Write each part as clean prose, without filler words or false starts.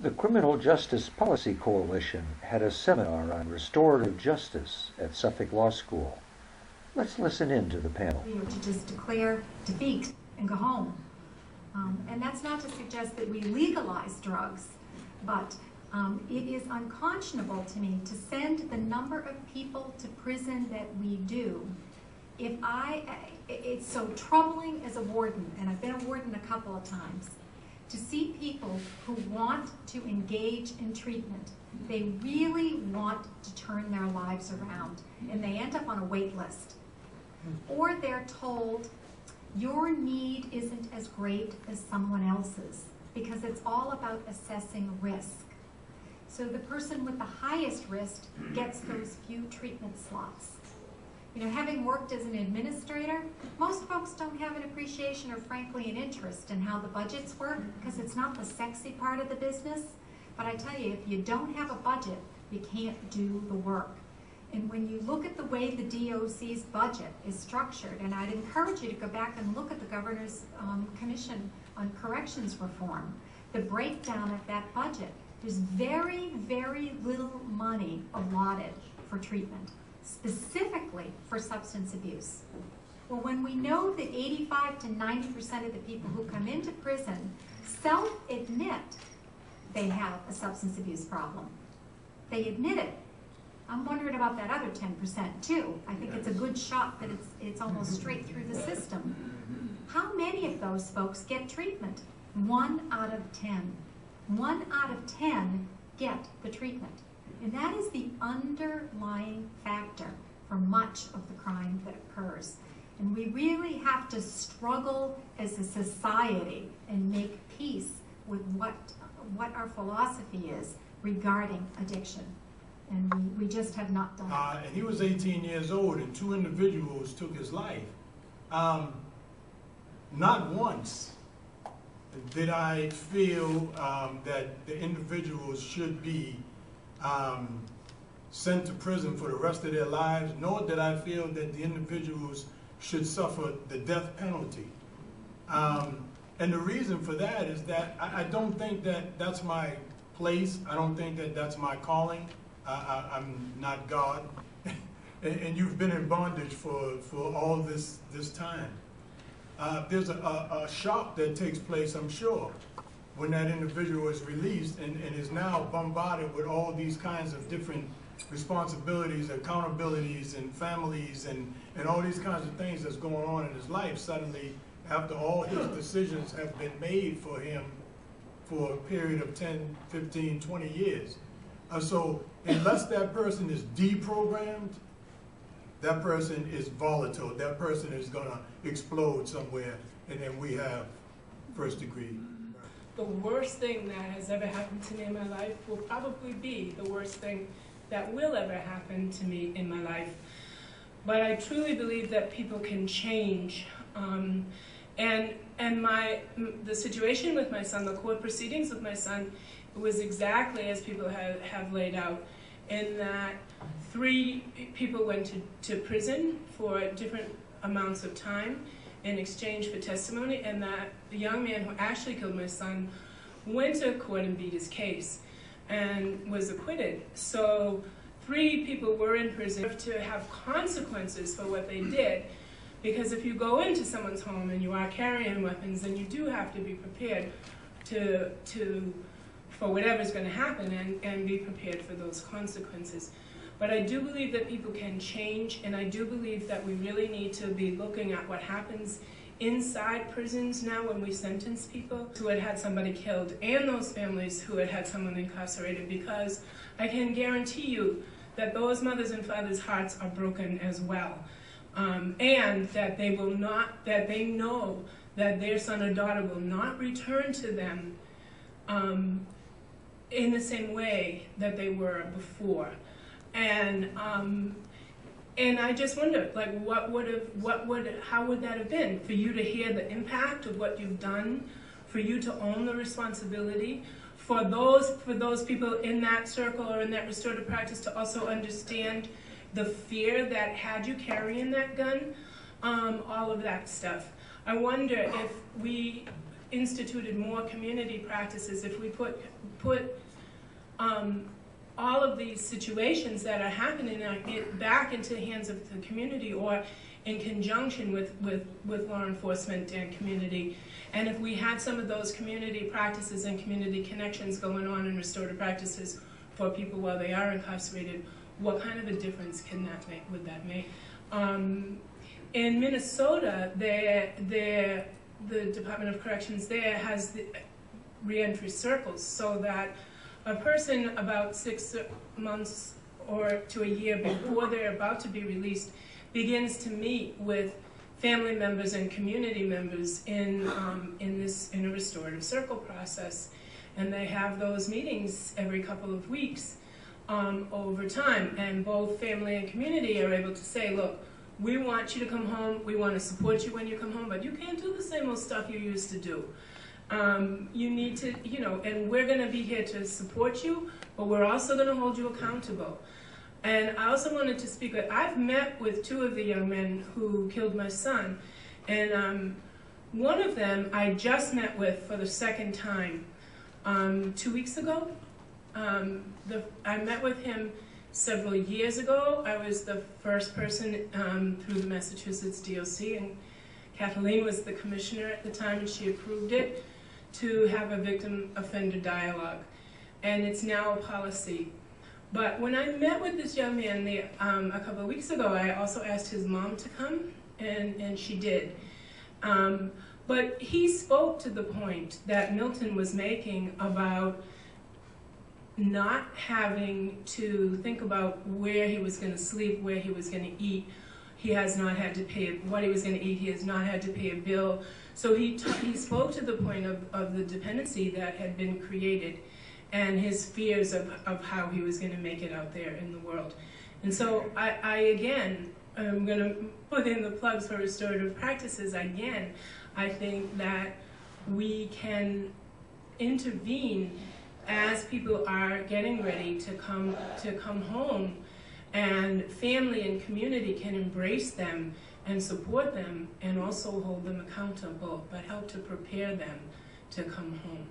The Criminal Justice Policy Coalition had a seminar on restorative justice at Suffolk Law School. Let's listen in to the panel. To just declare defeat and go home. And that's not to suggest that we legalize drugs, but it is unconscionable to me to send the number of people to prison that we do. It's so troubling as a warden, and I've been a warden a couple of times, to see people who want to engage in treatment. They really want to turn their lives around, and they end up on a wait list. Or they're told, your need isn't as great as someone else's, because it's all about assessing risk. So the person with the highest risk gets those few treatment slots. You know, having worked as an administrator, most folks don't have an appreciation or frankly an interest in how the budgets work, because it's not the sexy part of the business. But I tell you, if you don't have a budget, you can't do the work. And when you look at the way the DOC's budget is structured, and I'd encourage you to go back and look at the Governor's Commission on Corrections Reform, the breakdown of that budget, there's very, very little money allotted for treatment, specifically for substance abuse. Well, when we know that 85 to 90% of the people who come into prison self-admit they have a substance abuse problem, they admit it. I'm wondering about that other 10% too. I think it's a good shot that it's almost straight through the system. How many of those folks get treatment? 1 out of 10. 1 out of 10 get the treatment. And that is the underlying factor for much of the crime that occurs. And we really have to struggle as a society and make peace with what our philosophy is regarding addiction. And we just have not done it. And he was 18 years old, and 2 individuals took his life. Not once did I feel that the individuals should be sent to prison for the rest of their lives, nor did I feel that the individuals should suffer the death penalty. And the reason for that is that I don't think that that's my place. I don't think that that's my calling. I'm not God. And you've been in bondage for all this time. There's a shock that takes place, I'm sure, when that individual is released and is now bombarded with all these kinds of different responsibilities, accountabilities, and families, and all these kinds of things that's going on in his life suddenly after all his decisions have been made for him for a period of 10, 15, 20 years. So unless that person is deprogrammed, that person is volatile. That person is going to explode somewhere, and then we have first degree. The worst thing that has ever happened to me in my life will probably be the worst thing that will ever happen to me in my life. But I truly believe that people can change. And the situation with my son, the court proceedings with my son, was exactly as people have laid out, in that 3 people went to prison for different amounts of time in exchange for testimony, and that the young man who actually killed my son went to court and beat his case and was acquitted. So 3 people were in prison to have consequences for what they did, because if you go into someone's home and you are carrying weapons, then you do have to be prepared for whatever's going to happen and be prepared for those consequences. But I do believe that people can change, and I do believe that we really need to be looking at what happens inside prisons now when we sentence people who had somebody killed, and those families who had someone incarcerated, because I can guarantee you that those mothers and fathers' hearts are broken as well. And that they know that their son or daughter will not return to them in the same way that they were before. And I just wonder, like, how would that have been for you to hear the impact of what you've done, for you to own the responsibility, for those people in that circle or in that restorative practice to also understand the fear that had you carrying that gun, all of that stuff. I wonder if we instituted more community practices, if we put all of these situations that are happening back into the hands of the community, or in conjunction with law enforcement and community, and if we had some of those community practices and community connections going on in restorative practices for people while they are incarcerated, what kind of a difference would that make? In Minnesota, the Department of Corrections there has the reentry circles, so that a person about 6 months or to a year before they're about to be released begins to meet with family members and community members in a restorative circle process, and they have those meetings every couple of weeks over time, and both family and community are able to say, look, we want you to come home, we want to support you when you come home, but you can't do the same old stuff you used to do. You need to, and we're going to be here to support you, but we're also going to hold you accountable. And I also wanted to speak, I've met with 2 of the young men who killed my son, and one of them I just met with for the second time 2 weeks ago. I met with him several years ago. I was the first person through the Massachusetts DOC, and Kathleen was the commissioner at the time, and she approved it, to have a victim offender dialogue. And it's now a policy. But when I met with this young man a couple of weeks ago, I also asked his mom to come, and she did. But he spoke to the point that Milton was making about not having to think about where he was going to sleep, where he was going to eat. He has not had to pay what he was going to eat. He has not had to pay a bill. So he spoke to the point of the dependency that had been created, and his fears of how he was going to make it out there in the world. And so I again, I'm going to put in the plugs for restorative practices again. I think that we can intervene as people are getting ready to come home, and family and community can embrace them and support them and also hold them accountable, but help to prepare them to come home.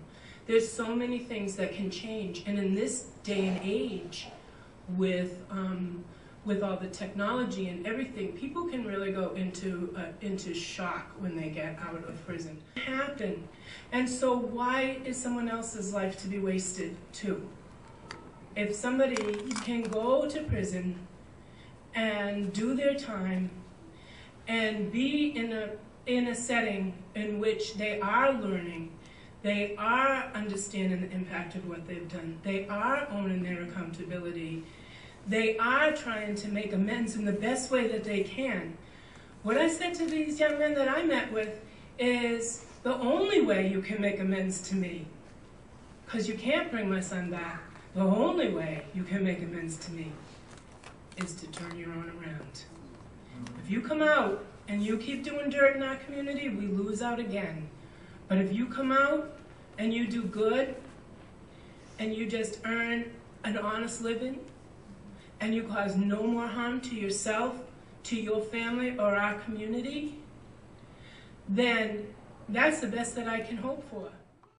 There's so many things that can change, and in this day and age, with all the technology and everything, people can really go into shock when they get out of prison. It happened, and so why is someone else's life to be wasted too? If somebody can go to prison and do their time and be in a setting in which they are learning, they are understanding the impact of what they've done, they are owning their accountability, they are trying to make amends in the best way that they can. What I said to these young men that I met with is, the only way you can make amends to me, because you can't bring my son back, the only way you can make amends to me is to turn your own around. If you come out and you keep doing dirt in our community, we lose out again. But if you come out and you do good and you just earn an honest living and you cause no more harm to yourself, to your family, or our community, then that's the best that I can hope for.